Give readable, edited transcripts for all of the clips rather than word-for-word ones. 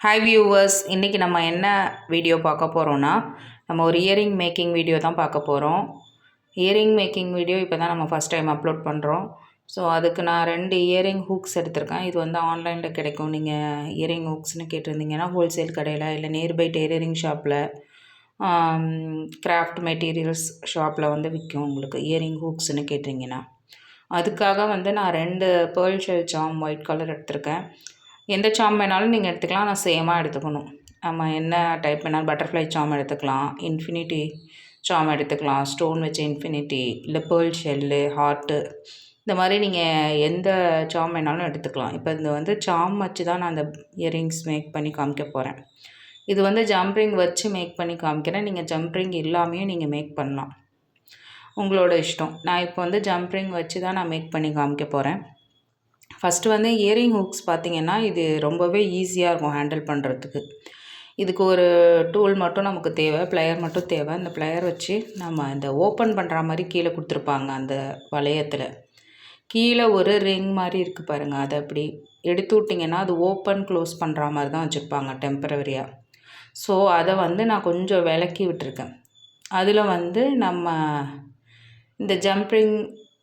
Hi viewers, இன்றைக்கி நம்ம என்ன வீடியோ பார்க்க போகிறோன்னா, நம்ம ஒரு இயரிங் மேக்கிங் வீடியோ தான் பார்க்க போகிறோம். இயரிங் மேக்கிங் வீடியோ இப்போ தான் நம்ம ஃபஸ்ட் டைம் அப்லோட் பண்ணுறோம். ஸோ அதுக்கு நான் 2 இயரிங் ஹூக்ஸ் எடுத்திருக்கேன். இது வந்து ஆன்லைனில் கிடைக்கும். நீங்கள் இயரிங் ஹூக்ஸ்னு கேட்டிருந்தீங்கன்னா ஹோல்சேல் கடையில் இல்லை நியர்பை டெய்லரிங் ஷாப்பில், கிராஃப்ட் மெட்டீரியல்ஸ் ஷாப்பில் வந்து விற்கும் உங்களுக்கு இயரிங் ஹூக்ஸ்னு கேட்டிங்கன்னா. அதுக்காக வந்து நான் 2 பேர்ல் ஷெல் சாம் ஒயிட் கலர் எடுத்திருக்கேன். எந்த சாம் வேணாலும் நீங்கள் எடுத்துக்கலாம். நான் சேமாக எடுத்துக்கணும். நம்ம என்ன டைப் வேணாலும் பட்டர்ஃப்ளை சாம் எடுத்துக்கலாம், இன்ஃபினிட்டி சாம் எடுத்துக்கலாம், ஸ்டோன் வச்ச இன்ஃபினிட்டி, இல்லை பேர்ல் ஷெல்லு, ஹார்ட்டு, இந்த மாதிரி நீங்கள் எந்த சாம் வேணாலும் எடுத்துக்கலாம். இப்போ இந்த வந்து சாம் வச்சு தான் நான் அந்த இயரிங்ஸ் மேக் பண்ணி காமிக்க போகிறேன். இது வந்து ஜம்ப்ரிங் வச்சு மேக் பண்ணி காமிக்கிறேன். நீங்கள் ஜம்ப்ரிங் இல்லாமையும் நீங்கள் மேக் பண்ணலாம், உங்களோட இஷ்டம். நான் இப்போ வந்து ஜம்ப்ரிங் வச்சு தான் நான் மேக் பண்ணி காமிக்க போகிறேன். ஃபஸ்ட்டு வந்து இயரிங் ஹூக்ஸ் பார்த்திங்கன்னா, இது ரொம்பவே ஈஸியாக இருக்கும் ஹேண்டில் பண்ணுறதுக்கு. இதுக்கு ஒரு டூல் மட்டும் நமக்கு தேவை, ப்ளையர் மட்டும் தேவை. அந்த ப்ளையர் வச்சு நம்ம இந்த ஓப்பன் பண்ணுற மாதிரி கீழே கொடுத்துருப்பாங்க. அந்த வளையத்தில் கீழே ஒரு ரிங் மாதிரி இருக்குது பாருங்கள், அதை அப்படி எடுத்து விட்டிங்கன்னா அது ஓப்பன் க்ளோஸ் பண்ணுற மாதிரி தான் வச்சுருப்பாங்க டெம்பரவரியாக. ஸோ அதை வந்து நான் கொஞ்சம் விலக்கி விட்டுருக்கேன். அதில் வந்து நம்ம இந்த ஜம்ப்ரிங்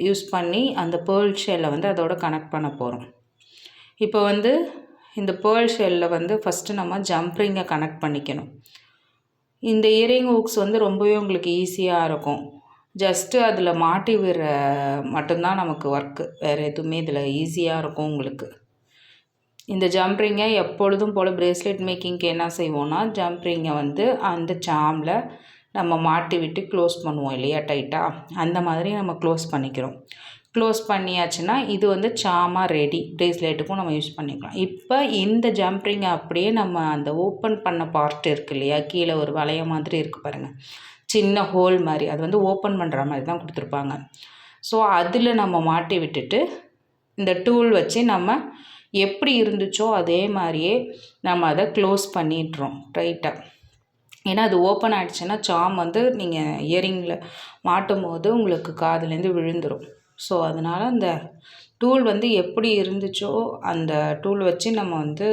யூஸ் பண்ணி அந்த பேர்ல் ஷெல்லை வந்து அதோட கனெக்ட் பண்ண போகிறோம். இப்போ வந்து இந்த பேர்ல் ஷெல்லில் வந்து ஃபஸ்ட்டு நம்ம ஜம்ப்ரிங்கை கனெக்ட் பண்ணிக்கணும். இந்த இயரிங் ஹூக்ஸ் வந்து ரொம்பவே உங்களுக்கு ஈஸியாக இருக்கும். ஜஸ்ட்டு அதில் மாட்டி விடுற மட்டும்தான் நமக்கு ஒர்க்கு, வேறு எதுவுமே இதில் ஈஸியாக இருக்கும் உங்களுக்கு. இந்த ஜம்ப்ரிங்கை எப்பொழுதும் போல் ப்ரேஸ்லெட் மேக்கிங்க்கு என்ன செய்வோன்னா, ஜம்ப்ரிங்கை வந்து அந்த சாமில் நம்ம மாட்டி விட்டு க்ளோஸ் பண்ணுவோம் இல்லையா, டைட்டாக, அந்த மாதிரி நம்ம க்ளோஸ் பண்ணிக்கிறோம். க்ளோஸ் பண்ணியாச்சுன்னா இது வந்து சாமாக ரெடி, ப்ரேஸ்லெட்டுக்கும் நம்ம யூஸ் பண்ணிக்கலாம். இப்போ இந்த ஜம்ப்ரிங்கை அப்படியே நம்ம அந்த ஓப்பன் பண்ண பார்ட் இருக்குது இல்லையா, கீழே ஒரு வளைய மாதிரி இருக்குது பாருங்கள், சின்ன ஹோல் மாதிரி, அது வந்து ஓப்பன் பண்ணுற மாதிரி தான் கொடுத்துருப்பாங்க. ஸோ அதில் நம்ம மாட்டி விட்டுட்டு இந்த டூல் வச்சு நம்ம எப்படி இருந்துச்சோ அதே மாதிரியே நம்ம அதை க்ளோஸ் பண்ணிடுறோம் டைட்டாக. ஏன்னா அது ஓப்பன் ஆகிடுச்சுன்னா சாம் வந்து நீங்கள் இயரிங்கில் மாட்டும் போது உங்களுக்கு காதுலேருந்து விழுந்துடும். ஸோ அதனால் அந்த டூல் வந்து எப்படி இருந்துச்சோ அந்த டூல் வச்சு நம்ம வந்து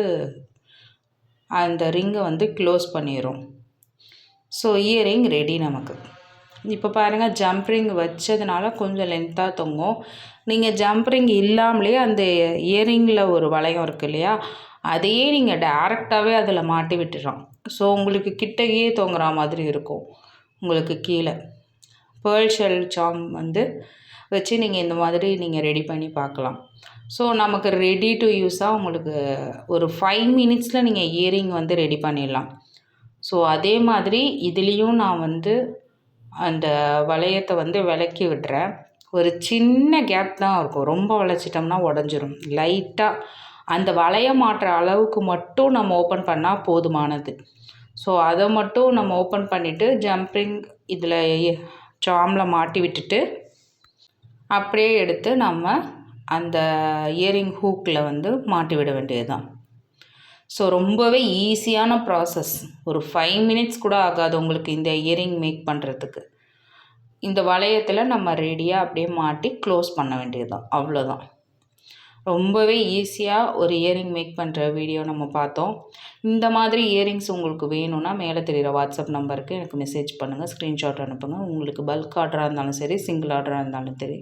அந்த ரிங்கை வந்து க்ளோஸ் பண்ணிடுறோம். ஸோ இயரிங் ரெடி நமக்கு. இப்போ பாருங்கள், ஜம்ப்ரிங் வச்சதுனால கொஞ்சம் லென்த்தாக தொங்கும். நீங்கள் ஜம்ப்ரிங் இல்லாமலே அந்த இயரிங்கில் ஒரு வளையம் இருக்குது இல்லையா, அதையே நீங்கள் டைரெக்டாகவே அதில் மாட்டி விட்டுறோம். ஸோ உங்களுக்கு கிட்டகையே தொங்குற மாதிரி இருக்கும். உங்களுக்கு கீழே பேர்ல் ஷெல் சாம் வந்து வச்சு நீங்கள் இந்த மாதிரி நீங்கள் ரெடி பண்ணி பார்க்கலாம். ஸோ நமக்கு ரெடி டு யூஸாக உங்களுக்கு ஒரு 5 மினிட்ஸில் நீங்கள் இயரிங் வந்து ரெடி பண்ணிடலாம். ஸோ அதே மாதிரி இதுலேயும் நான் வந்து அந்த வளையத்தை வந்து விலக்கி விடுறேன். ஒரு சின்ன கேப் தான் இருக்கும், ரொம்ப வளைச்சிட்டோம்னா உடஞ்சிரும். லைட்டாக அந்த வளைய மாட்டுற அளவுக்கு மட்டும் நம்ம ஓப்பன் பண்ணால் போதுமானது. ஸோ அதை மட்டும் நம்ம ஓப்பன் பண்ணிவிட்டு ஜம்ப்ரிங் இதில் சாமில் மாட்டி விட்டுட்டு அப்படியே எடுத்து நம்ம அந்த இயரிங் ஹூக்கில் வந்து மாட்டி விட வேண்டியது தான். ஸோ ரொம்பவே ஈஸியான ப்ராசஸ். ஒரு 5 மினிட்ஸ் கூட ஆகாது உங்களுக்கு இந்த இயரிங் மேக் பண்ணுறதுக்கு. இந்த வளையத்தில் நம்ம ரெடியாக அப்படியே மாட்டி க்ளோஸ் பண்ண வேண்டியது தான், அவ்வளோதான். ரொம்பவே ஈஸியாக ஒரு இயரிங் மேக் பண்ணுற வீடியோ நம்ம பார்த்தோம். இந்த மாதிரி இயரிங்ஸ் உங்களுக்கு வேணும்னா மேலே தெரிகிற வாட்ஸ்அப் நம்பருக்கு எனக்கு மெசேஜ் பண்ணுங்கள், ஸ்க்ரீன்ஷாட் அனுப்புங்க. உங்களுக்கு பல்க் ஆர்டராக இருந்தாலும் சரி, சிங்கிள் ஆர்டராக இருந்தாலும் சரி,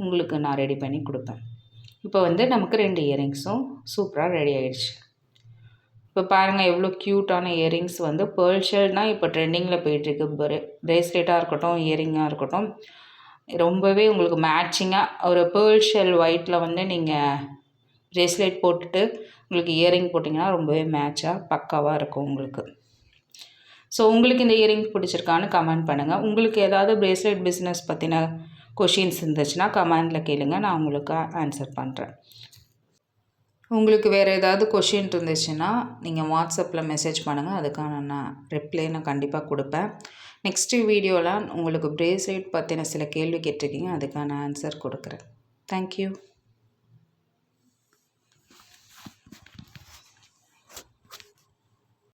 உங்களுக்கு நான் ரெடி பண்ணி கொடுப்பேன். இப்போ வந்து நமக்கு 2 இயரிங்ஸும் சூப்பராக ரெடி ஆகிடுச்சு. இப்போ பாருங்கள் எவ்வளோ க்யூட்டான இயரிங்ஸ். வந்து பேர்ல் ஷெல்னால் இப்போ ட்ரெண்டிங்கில் போயிட்டுருக்கு. ப்ரேஸ்லெட்டாக இருக்கட்டும், இயரிங்காக இருக்கட்டும், ரொம்பவே உங்களுக்கு மேட்சிங்காக ஒரு பேர்ல் ஷெல் ஒயிட்டில் வந்து நீங்கள் ப்ரேஸ்லெட் போட்டுட்டு உங்களுக்கு இயரிங் போட்டிங்கன்னா ரொம்பவே மேட்சாக பக்காவாக இருக்கும் உங்களுக்கு. ஸோ உங்களுக்கு இந்த இயரிங் பிடிச்சிருக்கான்னு கமெண்ட் பண்ணுங்கள். உங்களுக்கு ஏதாவது ப்ரேஸ்லெட் பிஸ்னஸ் பற்றின கொஷின்ஸ் இருந்துச்சுன்னா கமெண்டில் கேளுங்க, நான் உங்களுக்கு ஆன்சர் பண்ணுறேன். உங்களுக்கு வேறு ஏதாவது கொஷின் இருந்துச்சுன்னா நீங்கள் வாட்ஸ்அப்பில் மெசேஜ் பண்ணுங்கள், அதுக்கான நான் ரிப்ளை நான் கண்டிப்பாக கொடுப்பேன். நெக்ஸ்ட்டு வீடியோவில் உங்களுக்கு ப்ரேஸ்லெட் பற்றின சில கேள்வி கேட்டிருக்கீங்க, அதுக்கான ஆன்சர் கொடுக்குறேன். தேங்க்யூ.